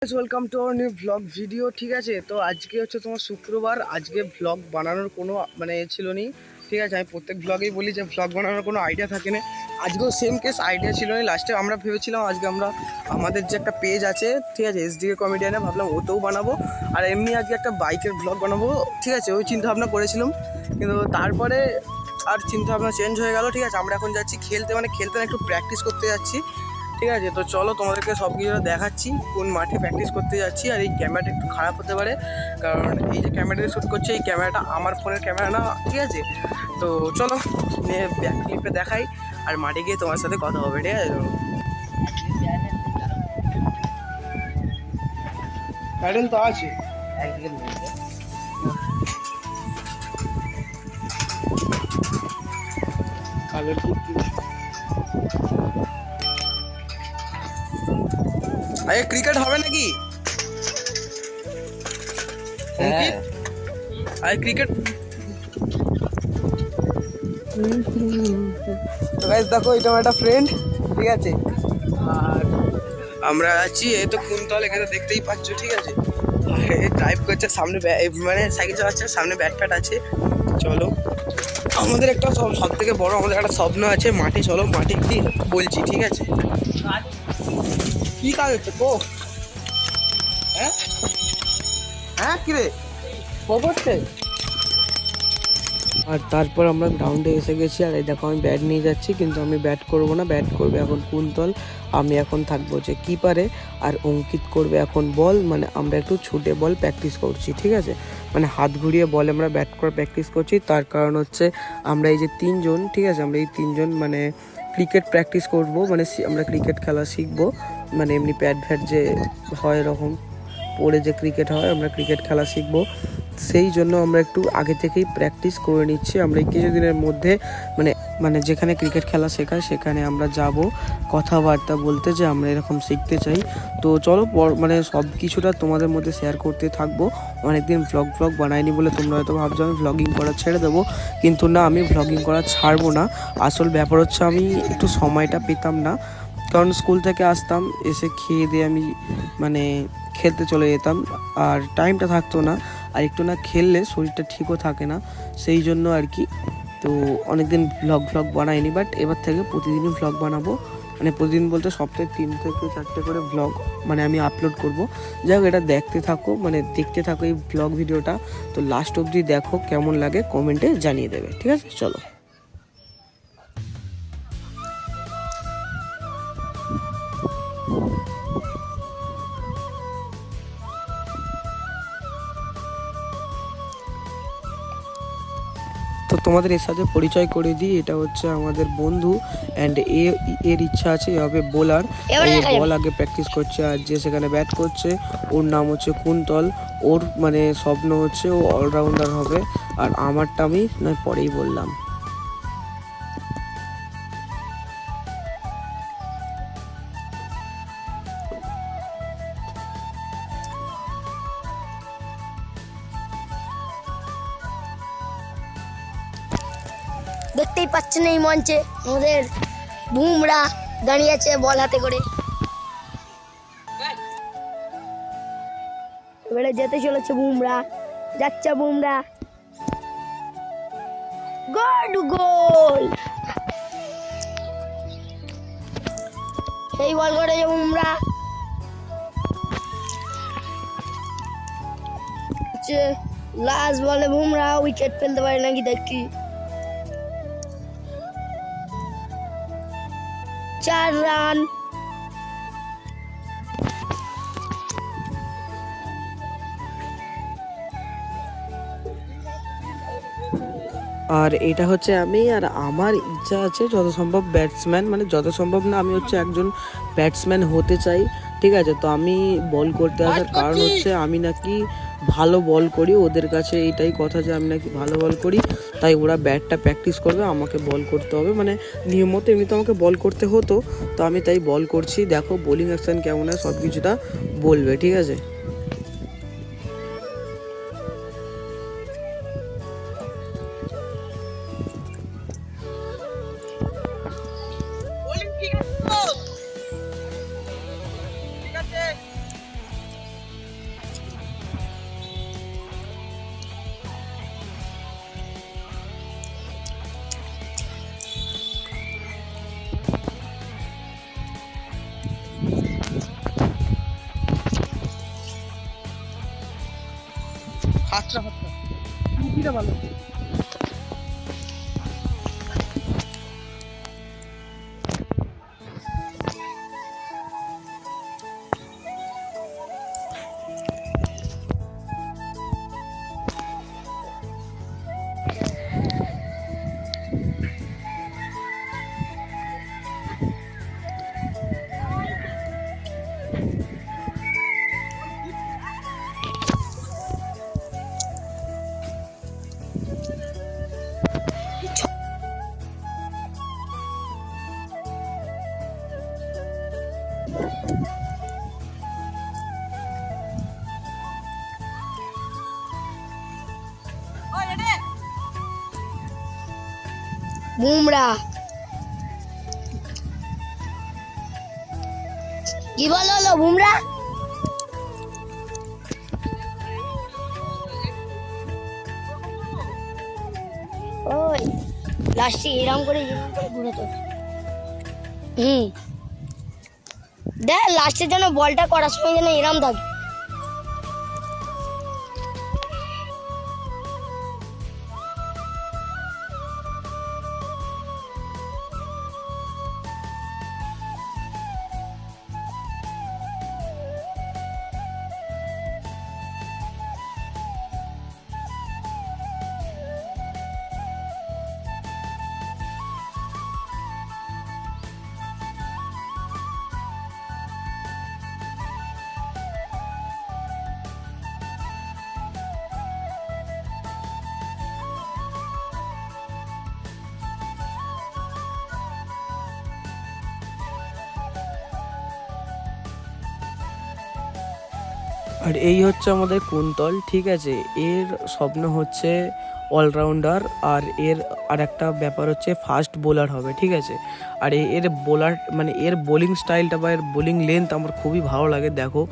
Welcome to our new blog video. ঠিক আছে, তো আজকে হচ্ছে তোমার শুক্রবার। আজকে ব্লগ বানানোর কোনো ছিল নি। ঠিক আছে, আমি প্রত্যেক ব্লগেই বলি যে ব্লগ বানানোর কোনো আইডিয়া থাকে না। আজকেও সেম কেস, আইডিয়া ছিল না। লাস্টে আমরা ভেবেছিলাম আজকে আমরা আমাদের যে একটা পেজ আছে, ঠিক আছে, SDK কমেডিয়ানে, ভাবলাম ওতেও বানাবো, আর এমনি আজকে একটা বাইকের ব্লগ বানাবো। ঠিক আছে, ওই চিন্তা ভাবনা করেছিলাম, কিন্তু তারপরে আর চিন্তা ভাবনা চেঞ্জ হয়ে গেল। ঠিক আছে, আমরা এখন যাচ্ছি খেলতে, খেলতে না, একটু প্র্যাকটিস করতে যাচ্ছি। ঠিক আছে, তো চলো তোমাদেরকে সব কিছুটা দেখাচ্ছি কোন মাঠে প্র্যাকটিস করতে যাচ্ছি। আর এই ক্যামেরাটা একটু খারাপ হতে পারে, কারণ এই যে ক্যামেরাটা শ্যুট করছে, এই ক্যামেরাটা আমার ফোনের ক্যামেরা না। ঠিক আছে, তো চলো নিয়ে ব্যাক ক্লিপে দেখাই, আর মাঠে গিয়ে তোমার সাথে কথা হবে। ঠিক আছে, প্যাডেল তো আছে কালের কুর্তি। আরে ক্রিকেট হবে নাকি? আরে ক্রিকেট দেখো, এটা আমার একটা ফ্রেন্ড। ঠিক আছে, আর আমরা আছি এই তো কুন্তল, এখানে দেখতেই পাচ্ছ। ঠিক আছে, ড্রাইভ করছে, সামনে সাইকেল চালাচ্ছে, সামনে ব্যাট ফ্যাট আছে। চলো, আমাদের একটা সব থেকে বড় আমাদের একটা স্বপ্ন আছে মাঠে। চলো মাঠে কি বলছি। ঠিক আছে, কি কাজ হচ্ছে কো? হ্যাঁ হ্যাঁ, কিরে কো করছে? আর তারপর আমরা গ্রাউন্ডে এসে গেছি। আর এই দেখো, আমি ব্যাট নিয়ে যাচ্ছি, কিন্তু আমি ব্যাট করব না, ব্যাট করবে এখন কুন্তল। আমি এখন থাকবো যে কিপারে, আর অঙ্কিত করবে এখন বল। আমরা একটু ছুটে বল প্র্যাকটিস করছি। ঠিক আছে, হাত ঘুরিয়ে বল আমরা ব্যাট করে প্র্যাকটিস করছি। তার কারণ হচ্ছে আমরা এই যে তিনজন, ঠিক আছে, আমরা এই তিনজন ক্রিকেট প্র্যাকটিস করব, আমরা ক্রিকেট খেলা শিখবো। এমনি প্যাড ফ্যাট যে হয় এরকম পরে যে ক্রিকেট হয়, আমরা ক্রিকেট খেলা শিখবো। সেই জন্য আমরা একটু আগে থেকেই প্র্যাকটিস করে নিচ্ছি। আমরা এই কিছুদিনের মধ্যে যেখানে ক্রিকেট খেলা শেখায় সেখানে আমরা যাব কথাবার্তা বলতে, যে আমরা এরকম শিখতে চাই। তো চলো সব কিছুটা তোমাদের মধ্যে শেয়ার করতে থাকবো। অনেকদিন ব্লগ বানাইনি বলে তোমরা হয়তো ভাবছো আমি ভ্লগিং করা ছেড়ে দেবো, কিন্তু না, আমি ভ্লগিং করা ছাড়বো না। আসল ব্যাপার হচ্ছে আমি একটু সময়টা পেতাম না, কারণ স্কুল থেকে আসতাম, এসে খেয়ে দিয়ে আমি খেলতে চলে যেতাম, আর টাইমটা থাকতো না। আর একটু না খেললে শরীরটা ঠিকও থাকে না, সেই জন্য আর কি। তো অনেকদিন ভ্লগ বানাইনি, বাট এবার থেকে প্রতিদিনই ভ্লগ বানাবো। প্রতিদিন বলতে সপ্তাহে 3 থেকে 4টে করে ভ্লগ আমি আপলোড করব। যাই হোক, এটা দেখতে থাকো, দেখতে থাকো এই ভ্লগ ভিডিওটা। তো লাস্ট অবধি দেখো, কেমন লাগে কমেন্টে জানিয়ে দেবে। ঠিক আছে, চলো। তো তোমাদের এর সাথে পরিচয় করে দিই, এটা হচ্ছে আমাদের বন্ধু, অ্যান্ড এর ইচ্ছা আছে হবে বোলার। বল আগে প্র্যাকটিস করছে, আর যে সেখানে ব্যাট করছে ওর নাম হচ্ছে কুন্তল। ওর স্বপ্ন হচ্ছে ও অলরাউন্ডার হবে, আর আমারটা আমি পরেই বললাম। দেখতেই পাচ্ছেন এই মঞ্চে আমাদের বুমরা দাঁড়িয়ে আছে বল হাতে করে। এবারে যেতে চলেছে বুমরা, যাচ্ছে বুমরা, গোল। এই বল করেছে বুমরা, লাস্ট বলে বুমরা উইকেট ফেলতে পারে নাকি দেখি। 4 রান। আর এটা হচ্ছে আমি, আর আমার ইচ্ছা আছে যত সম্ভব ব্যাটসম্যান, যত সম্ভব না, আমি হচ্ছে একজন ব্যাটসম্যান হতে চাই। ঠিক আছে, তো আমি বল করতে আসার কারণ হচ্ছে আমি নাকি ভালো বল করি। ওদের কাছে এইটাই কথা যে আমি নাকি ভালো বল করি, তাই ওরা ব্যাটটা প্র্যাকটিস করবে, আমাকে বল করতে হবে। নিয়মিত এমনিতে আমাকে বল করতে হতো, তো আমি তাই বল করছি। দেখো বোলিং অ্যাকশন কেমন হয় সব কিছুটা বলবে। ঠিক আছে, হাতটা টুপিটা ভালো। বুমরা কি বলো বুমরা? ওই লাস্টে এরম করে ঘুরে তো দেখ লাস্টে যেন বলটা করার সময় যেন এরম থাকে। আর এই হচ্ছে আমাদের কুন্তল, ঠিক আছে। এর স্বপ্ন হচ্ছে অলরাউন্ডার, আর এর আর একটা ব্যাপার হচ্ছে ফাস্ট বোলার হবে, ঠিক আছে। আর এর বোলার মানে এর বোলিং স্টাইলটা বা এর বোলিং লেন্থ আমার খুবই ভালো লাগে। দেখো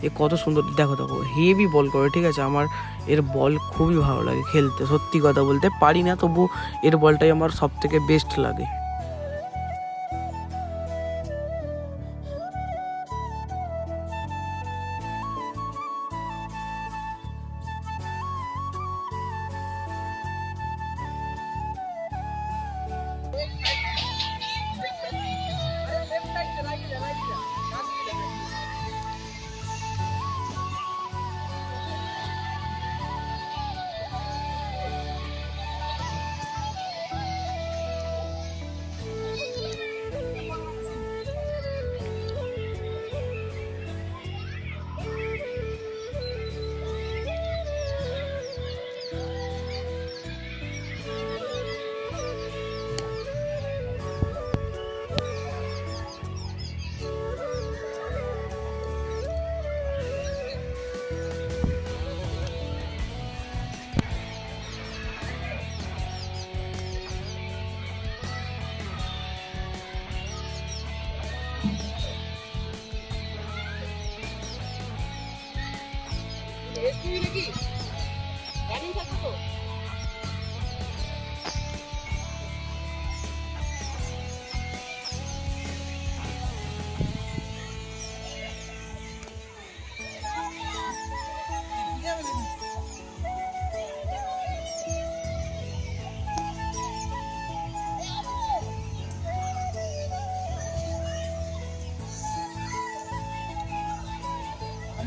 এ কত সুন্দর, দেখো দেখো হেভি বল করে, ঠিক আছে। আমার এর বল খুবই ভালো লাগে খেলতে, সত্যি কথা বলতে পারি না, তবু এর বলটাই আমার সব থেকে বেস্ট লাগে।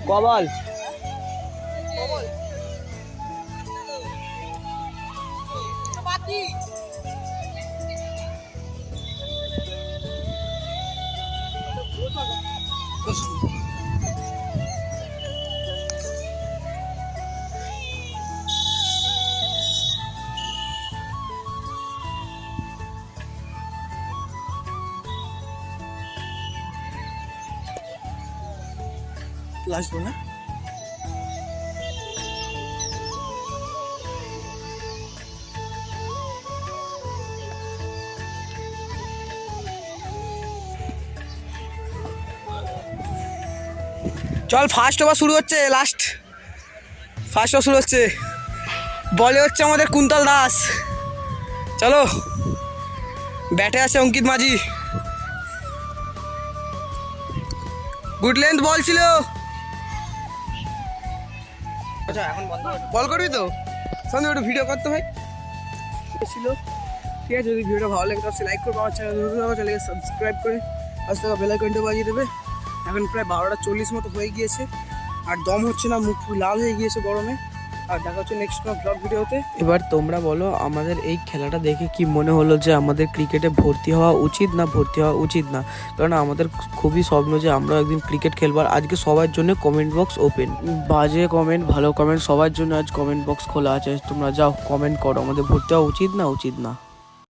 কবল আসবো না। চল ফার্স্ট ওভার শুরু হচ্ছে, লাস্ট ফার্স্ট ওভার শুরু হচ্ছে। বলে হচ্ছে আমাদের কুন্তল দাস, চলো। ব্যাটে আছে অঙ্কিত মাঝি, গুড লেন্থ বল ছিল। বল করবি তো সন্ধে একটু ভিডিও করতে ভাই ছিল। ঠিক আছে, যদি ভিডিওটা ভালো লাগে তাহলে লাইক করবো, আমার চ্যানেলকে সাবস্ক্রাইব করে পাশে থাকা বেল আইকনটা বাজিয়ে দেবে। এখন প্রায় 12:40 মতো হয়ে গিয়েছে, আর দম হচ্ছে না, মুখ পুরো লাল হয়ে গিয়েছে গরমে। আর দেখা হচ্ছে নেক্সট ব্লগ ভিডিওতে। এবার তোমরা বলো আমাদের এই খেলাটা দেখে কি মনে হলো, যে আমাদের ক্রিকেটে ভর্তি হওয়া উচিত না ভর্তি হওয়া উচিত না? কারণ আমাদের খুবই স্বপ্ন যে আমরা একদিন ক্রিকেট খেলবার। আজকে সবার জন্য কমেন্ট বক্স ওপেন, বাজে কমেন্ট ভালো কমেন্ট সবার জন্য আজ কমেন্ট বক্স খোলা আছে। তোমরা যাও কমেন্ট করো, আমাদের ভর্তি হওয়া উচিত না